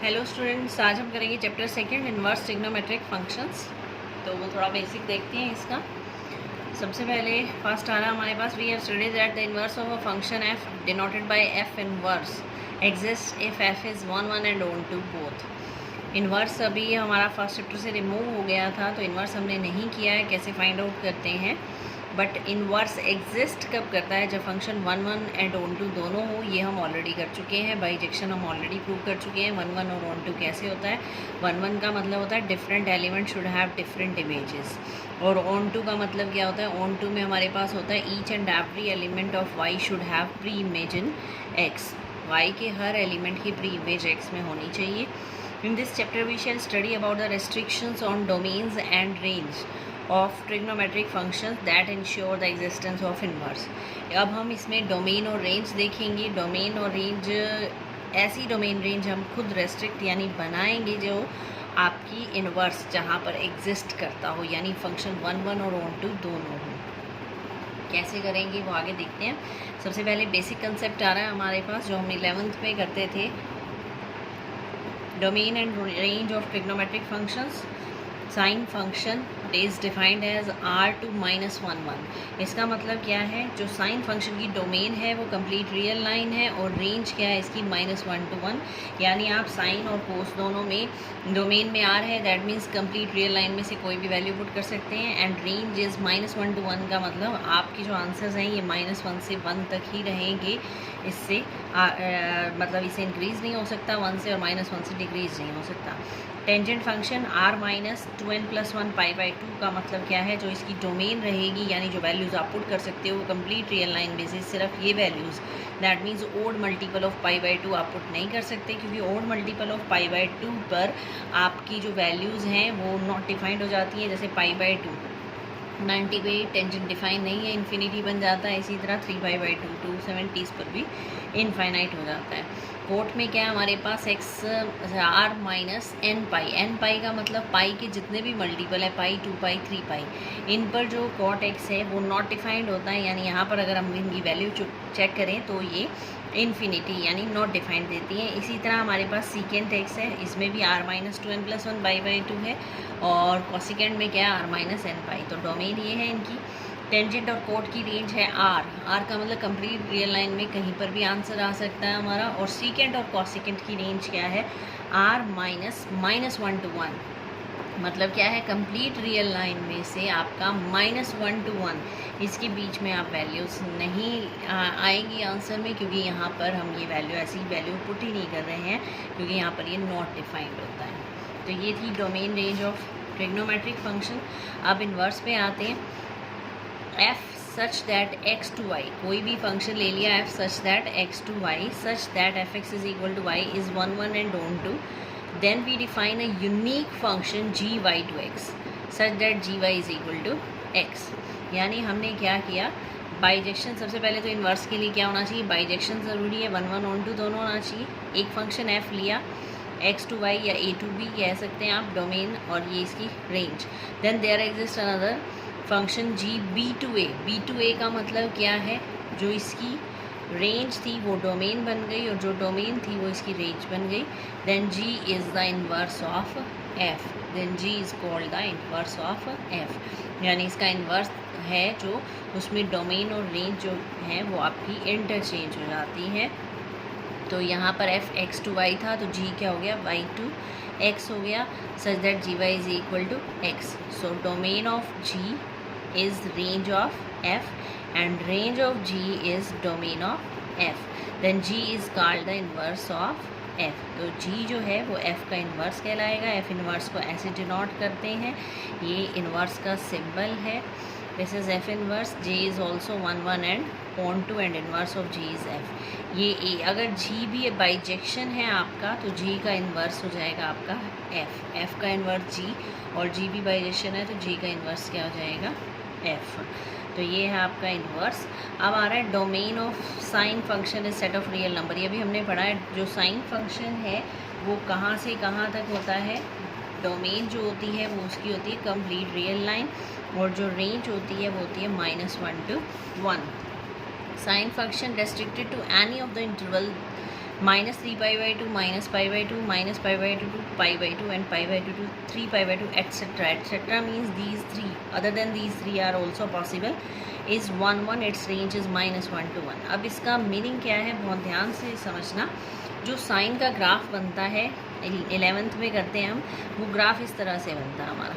Hello students, आज हम करेंगे chapter second inverse trigonometric functions. तो वो थोड़ा बेसिक देखते हैं इसका। सबसे पहले फर्स्ट आ रहा हमारे पास, we have studied that the inverse of a function f denoted by f inverse exist if f is 1 1 and onto both. Inverse अभी हमारा फर्स्ट चैप्टर से रिमूव हो गया था, तो इनवर्स हमने नहीं किया है। कैसे फाइंड आउट करते हैं, बट इनवर्स एग्जिस्ट कब करता है, जब फंक्शन 1 1 एंड ऑन टू दोनों हो। ये हम ऑलरेडी कर चुके हैं, बाइजेक्शन हम ऑलरेडी प्रूव कर चुके हैं। 1 1 और ऑन टू कैसे होता है, 1 1 का मतलब होता है different element should have different images, और ऑन टू का मतलब क्या होता है, ऑन टू में हमारे पास होता है each and every element of Y should have pre image in X. Y के हर एलिमेंट की प्री इमेज एक्स में होनी चाहिए। In this chapter we shall study about the restrictions on domains and range of trigonometric functions that ensure the existence of inverse। अब हम इसमें domain और रेंज देखेंगे। डोमेन और रेंज, ऐसी डोमेन रेंज हम खुद रेस्ट्रिक्ट यानी बनाएंगे जो आपकी इनवर्स जहाँ पर एग्जिस्ट करता हो, यानी फंक्शन 1 1 और ऑन टू दोनों हो। कैसे करेंगे वो आगे देखते हैं। सबसे पहले बेसिक कंसेप्ट आ रहा है हमारे पास, जो हम 11th में करते थे। Domain and range of trigonometric functions. Sine function is defined as r2 minus 1 1। इसका मतलब क्या है, जो साइन फंक्शन की डोमेन है वो कंप्लीट रियल लाइन है, और रेंज क्या है इसकी -1 to 1। यानी आप साइन और कोस दोनों में डोमेन में आर है, that means complete real line में से कोई भी वैल्यू पुट कर सकते हैं। एंड रेंज इज़ -1 to 1 का मतलब आपकी जो आंसर्स हैं ये -1 से 1 तक ही रहेंगे। इससे मतलब इसे इंक्रीज़ नहीं हो सकता 1 से, और -1 से डिक्रीज़ नहीं हो सकता। Tangent function r minus 2n + 1 π/2 का मतलब क्या है, जो इसकी डोमेन रहेगी यानी जो वैल्यूज़ आप पुट कर सकते हो कंप्लीट रियल लाइन बेसिस, सिर्फ ये values, that means odd multiple of π/2 आप पुट नहीं कर सकते, क्योंकि ओड मल्टीपल ऑफ π/2 पर आपकी जो वैल्यूज़ हैं वो नॉट डिफाइंड हो जाती हैं। जैसे π/2 90 पे टेंजेंट डिफाइन नहीं है, इन्फिनिटी बन जाता है। इसी तरह 3π/2 270 पर भी इनफाइनाइट हो जाता है। कोट में क्या है हमारे पास, x r माइनस n पाई का मतलब पाई के जितने भी मल्टीपल है, पाई 2 पाई 3 पाई, इन पर जो कॉट x है वो नॉट डिफाइंड होता है। यानी यहाँ पर अगर हम इनकी वैल्यू चेक करें तो ये इन्फिनिटी यानी नॉट डिफाइंड देती है। इसी तरह हमारे पास सीकेंट x है, इसमें भी r माइनस 2n + 1 π/2 है, और कॉसिकेंट में क्या है r माइनस n पाई। तो डोमेन ये है इनकी। टेंजेंट और कोट की रेंज है r का मतलब कंप्लीट रियल लाइन में कहीं पर भी आंसर आ सकता है हमारा। और सीकेंट और कॉसिकेंट की रेंज क्या है, r माइनस -1 to 1, मतलब क्या है, कंप्लीट रियल लाइन में से आपका -1 to 1 इसके बीच में आप वैल्यूज़ नहीं आएंगी आंसर में, क्योंकि यहाँ पर हम ये वैल्यू ऐसी वैल्यू पुट ही नहीं कर रहे हैं, क्योंकि यहाँ पर ये नॉट डिफाइंड होता है। तो ये थी domain range of trigonometric function. अब इनवर्स पे आते हैं। f such that x to y, कोई भी फंक्शन ले लिया f such that x to y such that fx is equal to y is 1 1 and on to, then we define a unique function gy to x such that gy is equal to x। यानी हमने क्या किया, bijection. सबसे पहले तो inverse के लिए क्या होना चाहिए, बाइजेक्शन ज़रूरी है, 1 1 ऑन टू दोनों होना चाहिए। एक फंक्शन f लिया, x to y या a to b कह सकते हैं आप, डोमेन, और ये इसकी range. Then there exist another function g b to a का मतलब क्या है, जो इसकी रेंज थी वो डोमेन बन गई, और जो डोमेन थी वो इसकी रेंज बन गई। Then g is the inverse of f, then g is called the inverse of f। यानी इसका इन्वर्स है जो उसमें डोमेन और रेंज जो है वो आपकी इंटरचेंज हो जाती है। तो यहाँ पर f x to y था, तो g क्या हो गया, y to x हो गया, such that gy is equal to x। so domain of g is range of f and range of g is domain of f, then g is called the inverse of f। तो g जो है वो f का inverse कहलाएगा। f inverse को ऐसे denote करते हैं, ये इन्वर्स का सिंबल है। This is f inverse, j is also 1 1 and on to and inverse of g is f। ये a, अगर g भी बाइजेक्शन है आपका तो g का इन्वर्स हो जाएगा आपका f का इन्वर्स g, और g भी बाइजेक्शन है तो g का इन्वर्स क्या हो जाएगा, f। तो ये है आपका इन्वर्स। अब आ रहा है domain of sine function is set of real number. ये भी हमने पढ़ा है, जो साइन फंक्शन है वो कहाँ से कहाँ तक होता है, डोमेन जो होती है वो उसकी होती है कंप्लीट रियल लाइन, और जो रेंज होती है वो होती है -1 to 1। Sine function restricted to any of the interval -3π/2 -π/2 -π/2 to π/2 and π/2 to 3π/2 etc. means these three, other than these three are also possible, is 1 1, its range is -1 to 1. अब इसका meaning क्या है बहुत ध्यान से समझना. जो साइन का ग्राफ बनता है 11th में करते हैं हम, वो ग्राफ इस तरह से बनता है हमारा,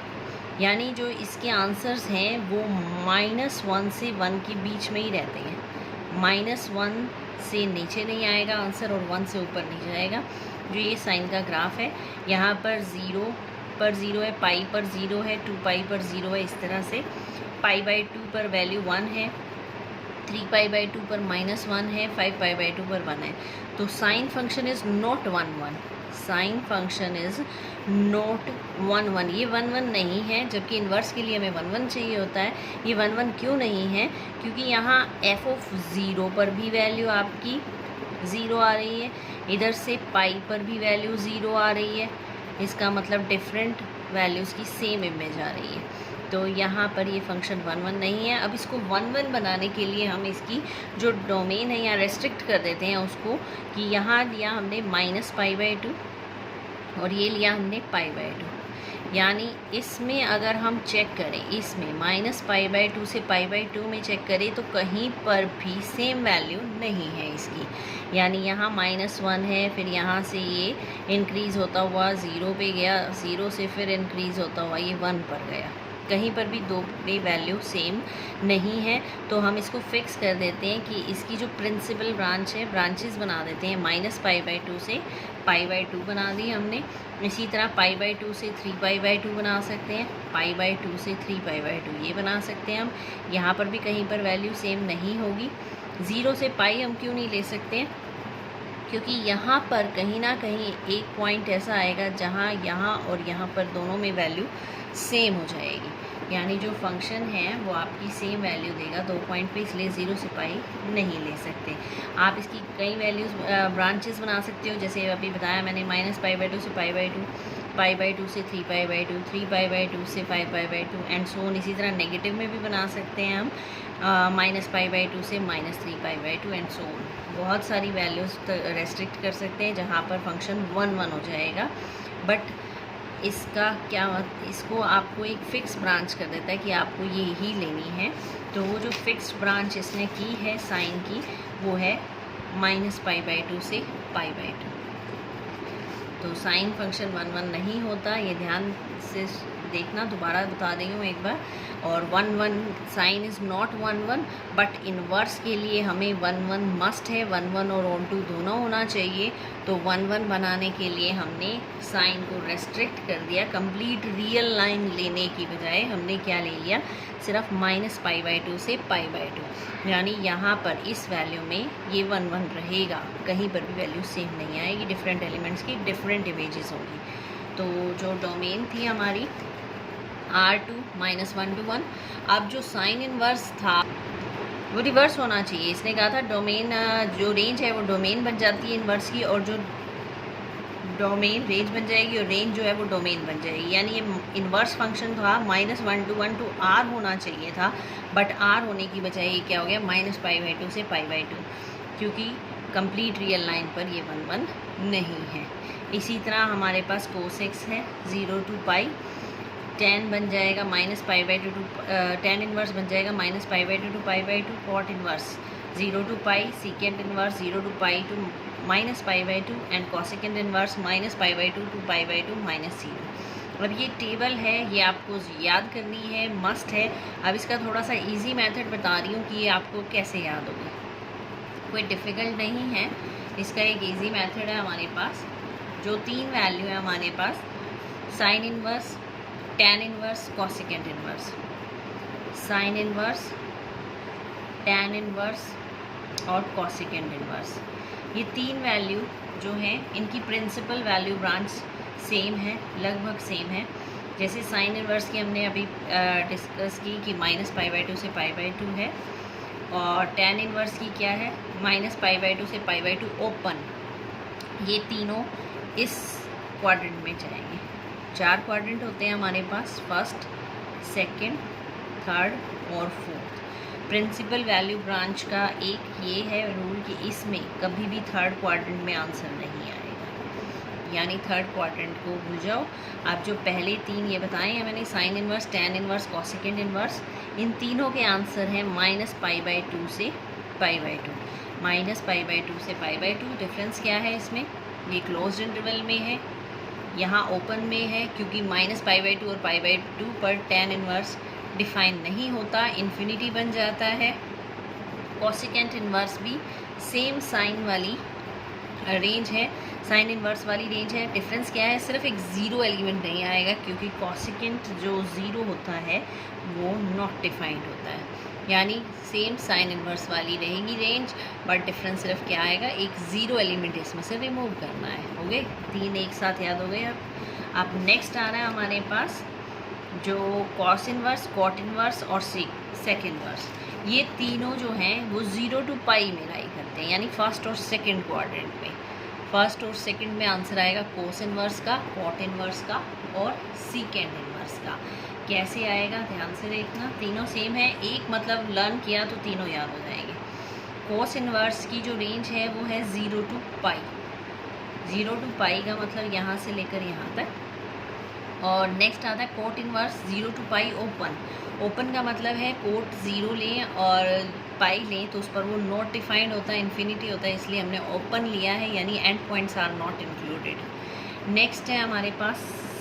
यानी जो इसके आंसर्स हैं वो -1 से 1 के बीच में ही रहते हैं. -1 से नीचे नहीं आएगा आंसर और 1 से ऊपर नहीं जाएगा. जो ये साइन का ग्राफ है, यहाँ पर 0 पर 0 है, पाई पर 0 है, 2 पाई पर 0 है, इस तरह से. π/2 पर वैल्यू 1 है, 3π/2 पर -1 है, 5π/2 पर 1 है. तो sine function is not 1 1. Sine function is not 1 1. ये 1 1 नहीं है, जबकि इन्वर्स के लिए हमें 1 1 चाहिए होता है. ये 1 1 क्यों नहीं है? क्योंकि यहाँ f(0) पर भी वैल्यू आपकी 0 आ रही है, इधर से पाई पर भी वैल्यू 0 आ रही है. इसका मतलब डिफरेंट वैल्यूज़ की सेम इमेज आ रही है. तो यहाँ पर ये फंक्शन 1 1 नहीं है. अब इसको 1 1 बनाने के लिए हम इसकी जो डोमेन है यहाँ रेस्ट्रिक्ट कर देते हैं उसको, कि यहाँ लिया हमने -π/2 और ये लिया हमने π/2. यानी इसमें अगर हम चेक करें, इसमें -π/2 से π/2 में चेक करें तो कहीं पर भी सेम वैल्यू नहीं है इसकी. यानी यहाँ -1 है, फिर यहाँ से ये इंक्रीज़ होता हुआ 0 पे गया, 0 से फिर इंक्रीज़ होता हुआ ये 1 पर गया. कहीं पर भी दो में वैल्यू सेम नहीं है. तो हम इसको फिक्स कर देते हैं कि इसकी जो प्रिंसिपल ब्रांच है, ब्रांचेस बना देते हैं. -π/2 से π/2 बना दी हमने. इसी तरह π/2 से 3π/2 बना सकते हैं, π/2 से 3π/2 ये बना सकते हैं हम. यहाँ पर भी कहीं पर वैल्यू सेम नहीं होगी. 0 से पाई हम क्यों नहीं ले सकते हैं? क्योंकि यहाँ पर कहीं ना कहीं एक पॉइंट ऐसा आएगा जहाँ यहाँ और यहाँ पर दोनों में वैल्यू सेम हो जाएगी. यानी जो फंक्शन है वो आपकी सेम वैल्यू देगा 2 पॉइंट पे, इसलिए 0 से पाई नहीं ले सकते. आप इसकी कई वैल्यूज़ ब्रांचेस बना सकते हो, जैसे अभी बताया मैंने, -π/2 से π/2, π/2 से 3π/2, 3π/2 से 5π/2 एंड सो ऑन. इसी तरह नेगेटिव में भी बना सकते हैं हम, -π/2 से -3π/2 एंड सो ऑन. बहुत सारी वैल्यूज़ रेस्ट्रिक्ट कर सकते हैं जहाँ पर फंक्शन 1 1 हो जाएगा. बट इसका क्या, इसको आपको एक फ़िक्स ब्रांच कर देता है कि आपको ये ही लेनी है. तो वो जो फिक्स ब्रांच इसने की है साइन की, वो है -π/2 से π/2. तो साइन फंक्शन 1 1 नहीं होता, ये ध्यान से देखना. दोबारा बता रही हूँ एक बार. और 1 1 sine is not 1 1, but inverse के लिए हमें 1 1 मस्ट है. 1 1 और ऑन टू दोनों होना चाहिए. तो 1 1 बनाने के लिए हमने साइन को रेस्ट्रिक्ट कर दिया. कंप्लीट रियल लाइन लेने की बजाय हमने क्या ले लिया, सिर्फ -π/2 से π/2. यानी यहाँ पर इस वैल्यू में ये 1 1 रहेगा, कहीं पर भी वैल्यू सेम नहीं आएगी. डिफरेंट एलिमेंट्स की डिफरेंट इमेजेस होगी. तो जो डोमेन थी हमारी R2 -1 to 1. अब जो साइन इन्वर्स था वो रिवर्स होना चाहिए. इसने कहा था डोमेन, जो रेंज है वो डोमेन बन जाती है इन्वर्स की, और जो डोमेन रेंज बन जाएगी और रेंज जो है वो डोमेन बन जाएगी. यानी ये इन्वर्स फंक्शन था -1 to 1 to R होना चाहिए था, बट R होने की बजाय ये क्या हो गया, -π/2 से π/2, क्योंकि कंप्लीट रियल लाइन पर ये 1 1 नहीं है. इसी तरह हमारे पास कोसेक्स है 0 to पाई. tan बन जाएगा -π/2 टू tan इन्वर्स बन जाएगा -π/2 to π/2. Cot inverse 0 to pi, secant inverse 0 to pi to -π/2 and cosecant inverse -π/2 to π/2 -0. अब ये टेबल है, ये आपको याद करनी है, मस्ट है. अब इसका थोड़ा सा इजी मेथड बता रही हूँ कि ये आपको कैसे याद होगी. कोई डिफ़िकल्ट नहीं है. इसका एक इजी मेथड है हमारे पास. जो 3 वैल्यू है हमारे पास, sine inverse, tan inverse, cosecant inverse. Sine inverse, tan inverse और कॉसेकेंट इन्वर्स, ये 3 वैल्यू जो हैं इनकी प्रिंसिपल वैल्यू ब्रांच सेम है, लगभग सेम है. जैसे साइन इन्वर्स की हमने अभी डिस्कस की कि -π/2 से π/2 है, और tan इन्वर्स की क्या है, -π/2 से π/2 ओपन. ये तीनों इस क्वाड्रेंट में जाएंगे. 4 क्वाड्रेंट होते हैं हमारे पास, फर्स्ट, सेकंड, थर्ड और फोर्थ. प्रिंसिपल वैल्यू ब्रांच का एक ये है रूल कि इसमें कभी भी थर्ड क्वाड्रेंट में आंसर नहीं आएगा, यानी थर्ड क्वाड्रेंट को भूल जाओ। आप जो पहले तीन ये बताए हैं मैंने, sine inverse, tan inverse, cosecant inverse, इन तीनों के आंसर हैं -π/2 से π/2, -π/2 से π/2। डिफरेंस क्या है इसमें, ये क्लोज्ड इंटरवल में है, यहाँ ओपन में है, क्योंकि -π/2 और π/2 पर टैन इन्वर्स डिफाइन नहीं होता, इन्फिनिटी बन जाता है। कॉसेकेंट इन्वर्स भी सेम साइन वाली रेंज है, साइन इन्वर्स वाली रेंज है। डिफरेंस क्या है, सिर्फ एक ज़ीरो एलिमेंट नहीं आएगा, क्योंकि कॉसेकेंट जो ज़ीरो होता है वो नॉट डिफाइंड होता है, यानी सेम साइन इन्वर्स वाली रहेगी रेंज, बट डिफरेंस सिर्फ क्या आएगा, एक ज़ीरो एलिमेंट इसमें से रिमूव करना है। हो गए तीन एक साथ याद हो गए। अब नेक्स्ट आ रहा है हमारे पास जो कॉस इन्वर्स, कॉट इन्वर्स और सेक इन्वर्स, ये तीनों जो हैं वो 0 to π में लाई करते हैं, यानी फर्स्ट और सेकंड क्वाड्रेंट में। फर्स्ट और सेकंड में आंसर आएगा कोस इन्वर्स का, कॉट इन्वर्स का और सीकेंड इन्वर्स का। कैसे आएगा ध्यान से देखना, तीनों सेम है, एक मतलब लर्न किया तो तीनों याद हो जाएंगे। कोस इन्वर्स की जो रेंज है वो है 0 to π। 0 to π का मतलब यहाँ से लेकर यहाँ तक। और नेक्स्ट आता है cot inverse, 0 to π open. Open का मतलब है कोट 0 लें और पाई लें तो उस पर वो नॉट डिफाइंड होता है, इन्फिनिटी होता है, इसलिए हमने ओपन लिया है, यानी end points are not included. Next है हमारे पास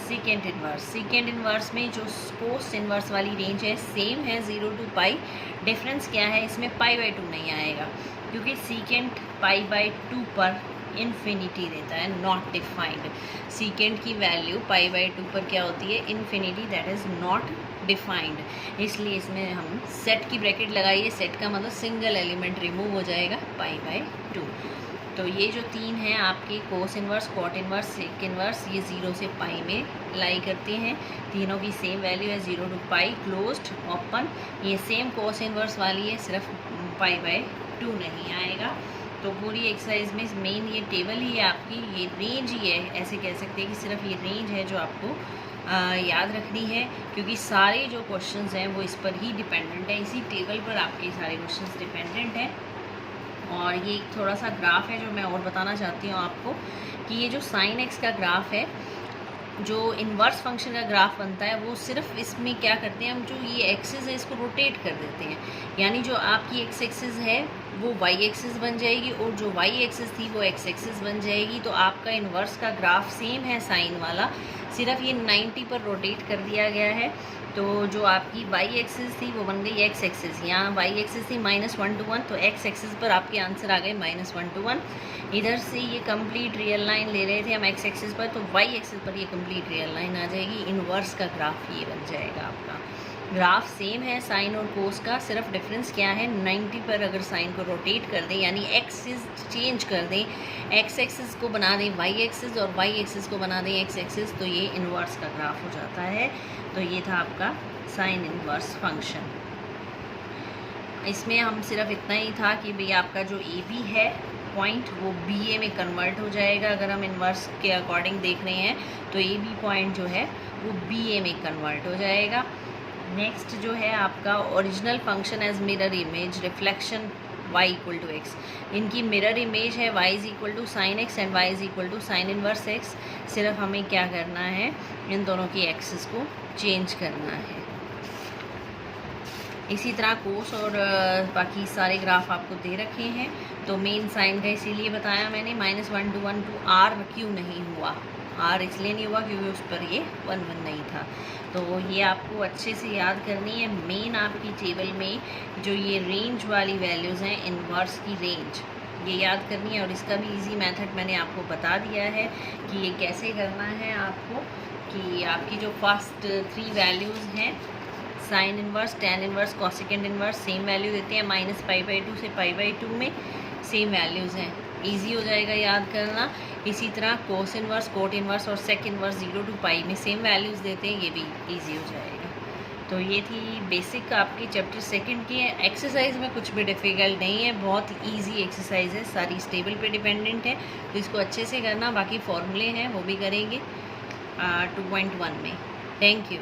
सीकेंट इन्वर्स। सीकेंट इन्वर्स में जो कोस इन्वर्स वाली रेंज है सेम है 0 to π। डिफरेंस क्या है, इसमें π/2 नहीं आएगा, क्योंकि सीकेंट π/2 पर इन्फिनिटी देता है, नॉट डिफाइंड। सीकेंट की वैल्यू π/2 पर क्या होती है, infinity, that is not defined, इसलिए इसमें हम सेट की ब्रैकेट लगाइए। सेट का मतलब सिंगल एलिमेंट रिमूव हो जाएगा π/2। तो ये जो तीन हैं आपके cos inverse, cot inverse, sec inverse, ये 0 से π में लाई करते हैं। तीनों की सेम वैल्यू है 0 to π, क्लोज्ड, ओपन। ये सेम कोस इन्वर्स वाली है, सिर्फ π/2 नहीं आएगा। तो पूरी एक्सरसाइज में मेन ये टेबल ही है आपकी, ये रेंज ही है, ऐसे कह सकते हैं कि सिर्फ ये रेंज है जो आपको याद रखनी है, क्योंकि सारे जो क्वेश्चंस हैं वो इस पर ही डिपेंडेंट है, इसी टेबल पर आपके सारे क्वेश्चंस डिपेंडेंट हैं। और ये एक थोड़ा सा ग्राफ है जो मैं और बताना चाहती हूँ आपको, कि ये जो साइन एक्स का ग्राफ है, जो इन्वर्स फंक्शन का ग्राफ बनता है, वो सिर्फ इसमें क्या करते हैं हम, जो ये एक्सिस है इसको रोटेट कर देते हैं, यानी जो आपकी एक्स एक्सिस है वो वाई एक्सिस बन जाएगी और जो वाई एक्सिस थी वो एक्स एक्सिस बन जाएगी। तो आपका इन्वर्स का ग्राफ सेम है साइन वाला, सिर्फ ये 90 पर रोटेट कर दिया गया है। तो जो आपकी वाई एक्सिस थी वो बन गई एक्स एक्सिस, यहाँ वाई एक्सिस थी -1 to 1, तो एक्स एक्सिस पर आपके आंसर आ गए -1 to 1। इधर से ये कंप्लीट रियल लाइन ले रहे थे हम एक्स एक्सिस पर, तो वाई एक्सिस पर ये कंप्लीट रियल लाइन आ जाएगी। इन्वर्स का ग्राफ ये बन जाएगा आपका। ग्राफ सेम है साइन और कोस का, सिर्फ डिफरेंस क्या है, 90 पर अगर साइन को रोटेट कर दें, यानी एक्सिस चेंज कर दें, एक्स एक्सिस को बना दें वाई एक्सिस और वाई एक्सिस को बना दें एक्स एक्सिस, तो ये इन्वर्स का ग्राफ हो जाता है। तो ये था आपका साइन इन्वर्स फंक्शन। इसमें हम सिर्फ इतना ही था कि भाई आपका जो ए बी है पॉइंट वो बी ए में कन्वर्ट हो जाएगा। अगर हम इन्वर्स के अकॉर्डिंग देख रहे हैं तो ए बी पॉइंट जो है वो बी ए में कन्वर्ट हो जाएगा। नेक्स्ट जो है आपका original function as mirror image reflection y equal to X, इनकी मिरर इमेज है y is equal to sine X and y is equal to sine inverse X. सिर्फ हमें क्या करना है, इन दोनों की एक्सिस को चेंज करना है। इसी तरह कोस और बाकी सारे ग्राफ आपको दे रखे हैं। तो मेन साइन का इसीलिए बताया मैंने, -1 to 1 to r क्यों नहीं हुआ, r इसलिए नहीं हुआ क्योंकि उस पर ये 1 1 नहीं था। तो ये आपको अच्छे से याद करनी है। मेन आपकी टेबल में जो ये रेंज वाली वैल्यूज़ हैं, इन्वर्स की रेंज, ये याद करनी है। और इसका भी इजी मेथड मैंने आपको बता दिया है कि ये कैसे करना है आपको, कि आपकी जो फर्स्ट 3 वैल्यूज़ हैं, sine inverse, tan inverse, cosecant inverse, same value देते हैं, -π/2 से π/2 में सेम वैल्यूज़ हैं, इजी हो जाएगा याद करना। इसी तरह कोस इन्वर्स, कोट इन्वर्स और सेक इन्वर्स 0 to π में सेम वैल्यूज़ देते हैं, ये भी इजी हो जाएगा। तो ये थी बेसिक आपकी चैप्टर 2 की। एक्सरसाइज में कुछ भी डिफ़िकल्ट नहीं है, बहुत इजी एक्सरसाइज है, सारी स्टेबल पे डिपेंडेंट है, तो इसको अच्छे से करना। बाकी फॉर्मूले हैं वो भी करेंगे 2.1 में। Thank you.